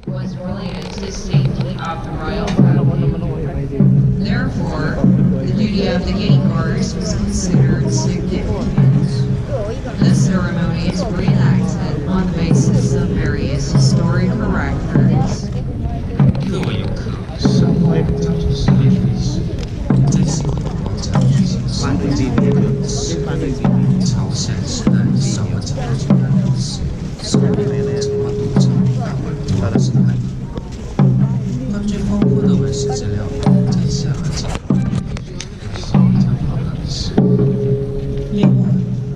was related to the safety of the royal family. Therefore, the duty of the gate guards was considered significant. This ceremony is reenacted on the basis of various historical records. 各位游客，上回讲述的是历史，在新的广场举行上回这个是朝鲜时代上回讲述的历史，上回从马赌场大会主要的是哪里？根据丰富的文史资料，在下讲上回讲好的历史。另外，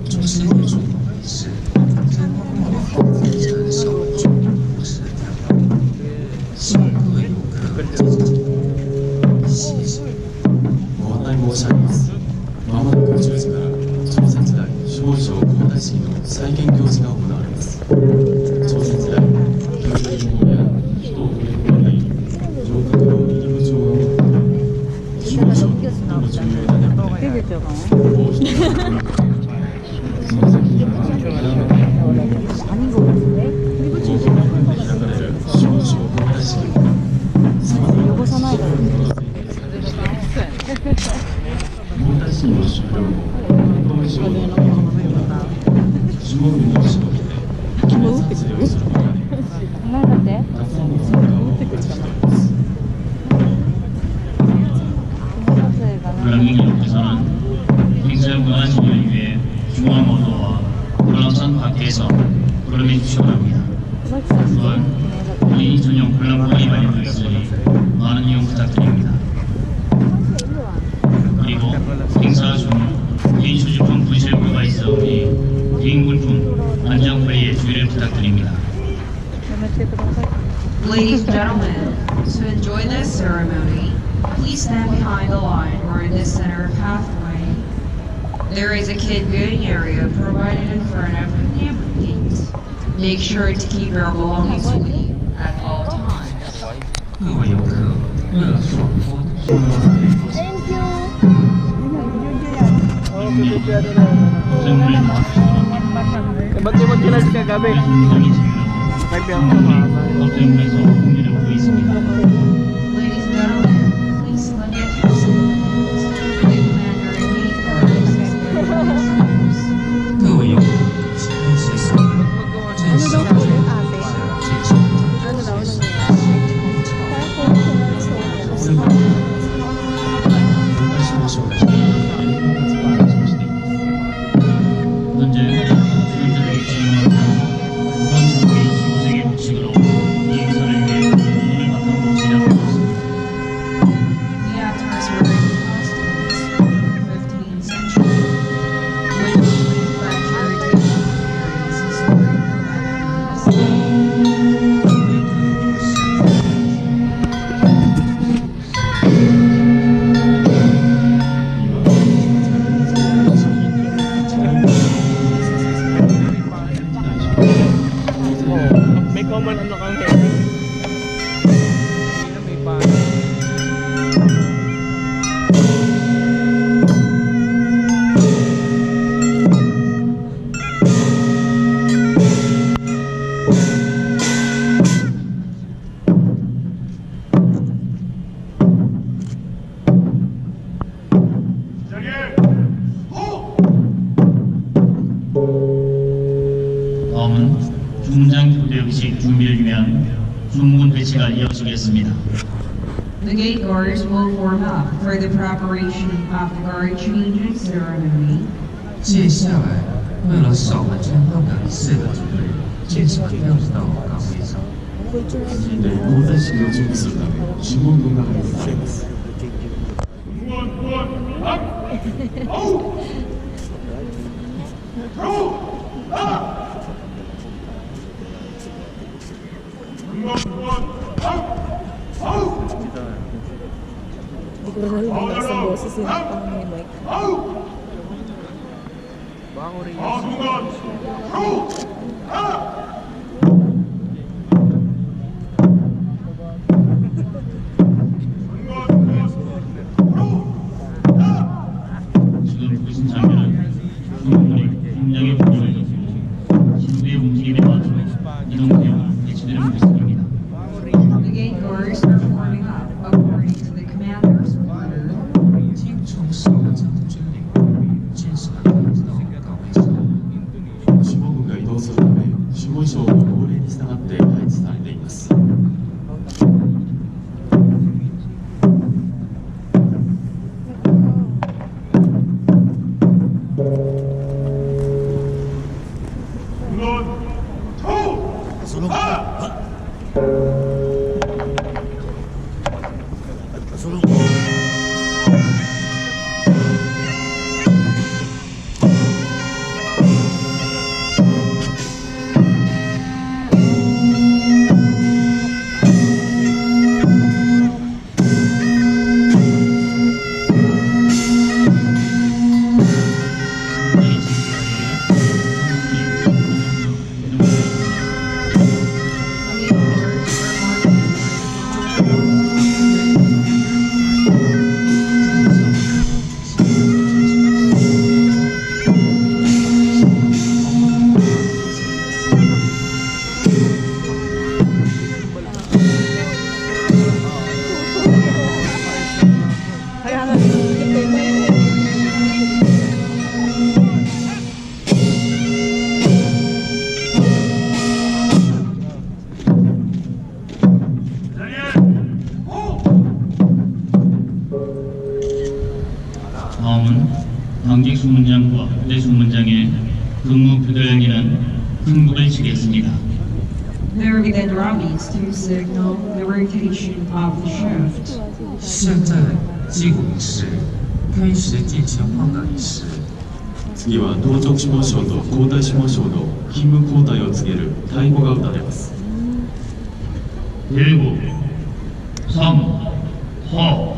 从世界出口仪式，在包括了好分散的小众故事的探讨，希望各位游客接着谢谢。ご案内申し上げます。まもなく10時から朝鮮時代少女皇太子の再建行事が行われます。朝鮮時代宮殿や人を取り込んだり城郭の入り口を少女の重要な年代や王子のその先には아닌 것 같은데? 開かれる少女皇太子にさまざまな 요거 사놔야 돼. 皇太子の終了後当時の主文の仕事で記念撮影をすることができます。 장난같대? たくさんの参加をお待ちしております。 관람객님께서는 행사 문화 진행을 위해 중앙어도와 관람선 밖에서 관람해 주시기 바랍니다. 또한 개인 전용 관람권이 마련되어 있으니 많은 이용 부탁드립니다. 그리고 행사 중 개인 소지품 분실 우려가 있어오니 개인 물품 안전 관리에 주의를 부탁드립니다. Ladies and gentlemen, to enjoy this ceremony, please stand behind the line or in the center pathway. There is a kid viewing area provided in front of the amber gate. Make sure to keep your belongings with you at all times. 各位游客，为了爽风，고생을 많으시고 Ba't di mo kinal kagabi? 굉장히 지금 고생에서 공연을 보고 있습니다. Ladies and gentlemen, please look at your seats. The commander and gate guards is 各位游客，请看清楚，这是上回这场 안에 나오는 현재 수행자들이 진행하는 우선 전개 25세기 법칙으로 이 행사를 위해 오늘 바탕으로 제작하고 있습니다. The actors were in costumes from the 15th century, which manufactured in various historical records. May common ano kang heavy. May pa. 다음은 중장 교대 의식 준비를 위한 중문 배치가 이어지겠습니다. The gate guards will form up for the preparation of the guard changing ceremony. 接下来，为了少完成后的4个组队，建设调至到岗位上。네, 모든 신경 쓰다 주문 동작을 했습니다. Hindi ko rin narinig sa boses yung may mic. Bango rin 지금 보신 장면은 중문이 굉장히 부드러워졌고 신부의 움직임에 맞춰 이동되어 배치되는 모습입니다. The gate guards are forming up according to the commander's order. 听从少将的军令，建设打造岗位上。守護軍が移動するため、守護省の号令に従って配置されています。 다음은 당직 수문장과 부대 수문장의 근무 표결기는 흥국을 치겠습니다. There will be the drumbeats to signal the rotation of the shift. 现在击鼓仪式开始进行换岗仪式。次は到着しましょうと交代しましょうの勤務交代を告げる太鼓が打たれます。 일곱, 삼, 허.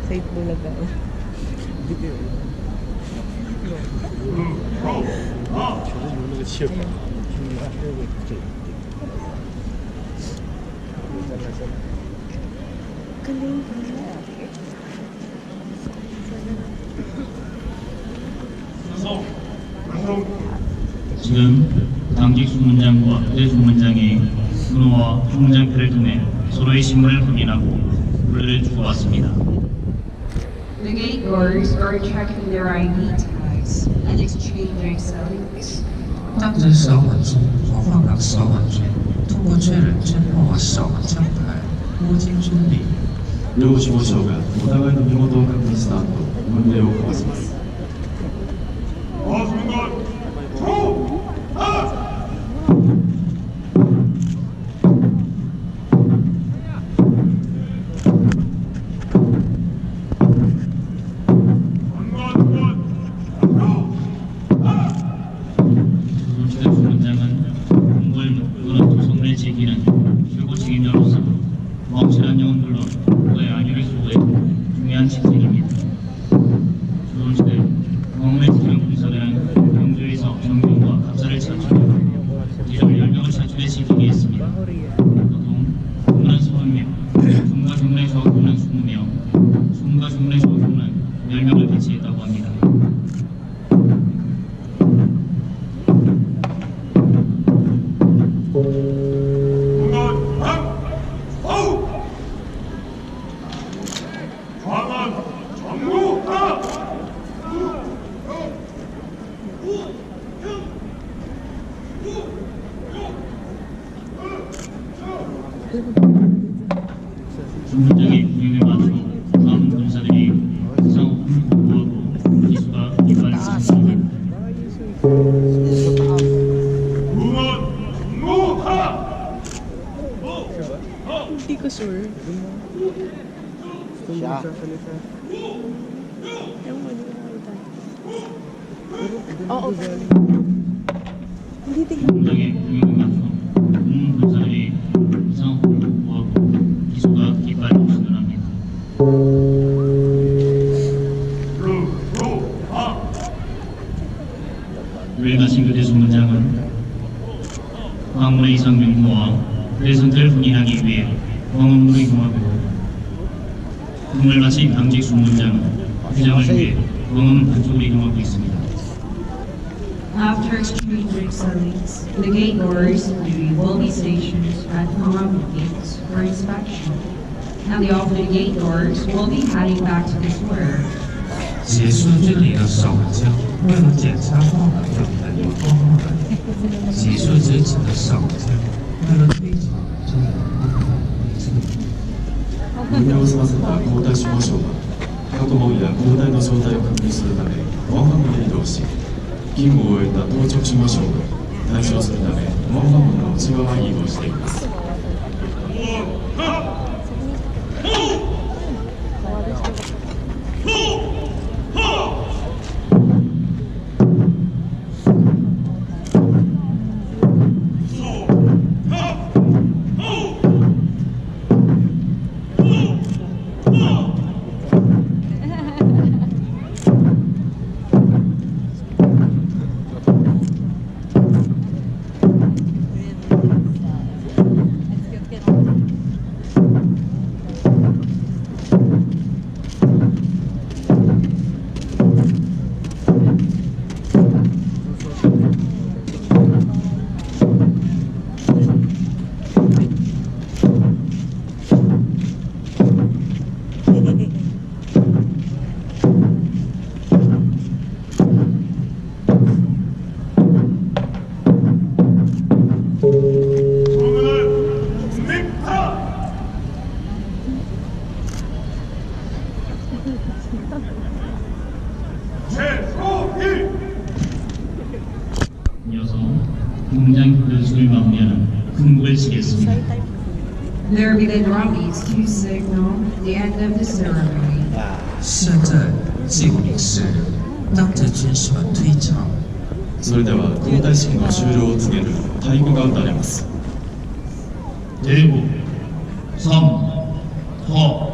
Safe bulaga. 지금 당직 수문장과 부대 수문장이 순호와 수문장표를 통해 서로의 신분을 확인하고 물을 주고받습니다. The gate guards are checking their ID tags and exchanging salutes. 当值小管中和换岗小管中通過確認軍法は小管長牌法人準備両守護省がお互いの身元を確認した後文礼を交わします。 조선시대 수문장은 공부를 또는 도성을 지키는 최고 책임자로서 왕실한 영은 물론 그의 안위를 수호해 중요한 직책입니다. 조선시대 왕을 지키는 군사들은 경주에서 정경과 갑사를 차출하고 이를 10명을 차출해 지키게 했습니다. 보통 군은 30명, 총과 정례 저하군은 20명, 총과 정례 저하군은 10명을 배치했다고 합니다. 수문장의 분위기에 맞춰 다음 군사들이 구상 공부하고 기수가 이빨을 씁니다. Hindi ko sure. Ewan ko, hindi ko nakita. Oo. Hindi tingnan. 수문장의 분위기에 맞춰 군사들이 구상 공부하고 기수가 이빨을 수련합니다. 웰마신 교대 주문장은 광문의 이상민 부모와 대선들을 hun인하기 위해 광원문의 경화고 국물 마신 당직 주문장은 회장을 위해 광원문 반쪽으로 이동하고 있습니다. After extreme drink sellings, the gate doors will be stationed at Gyeongbokgung gates for inspection, and the off-duty gate doors will be heading back to the square. 结束这里的守将为了检查号码票的流通号码，结束这次的守将为了退场这个運用を済ませた交代守護省は過去問や交代の状態を確認するため門番へ移動し、勤務を終えた当直守護省が対象するため門番の内側に移動しています。이어서 공장 교대수를 마무리하는 금곡을 치겠습니다. There will be the drum beats to signal the end of the ceremony. 现在敬礼是当着军士们退场。それでは交代式の終了を告げる太鼓が打たれます。 대구, 삼, 화.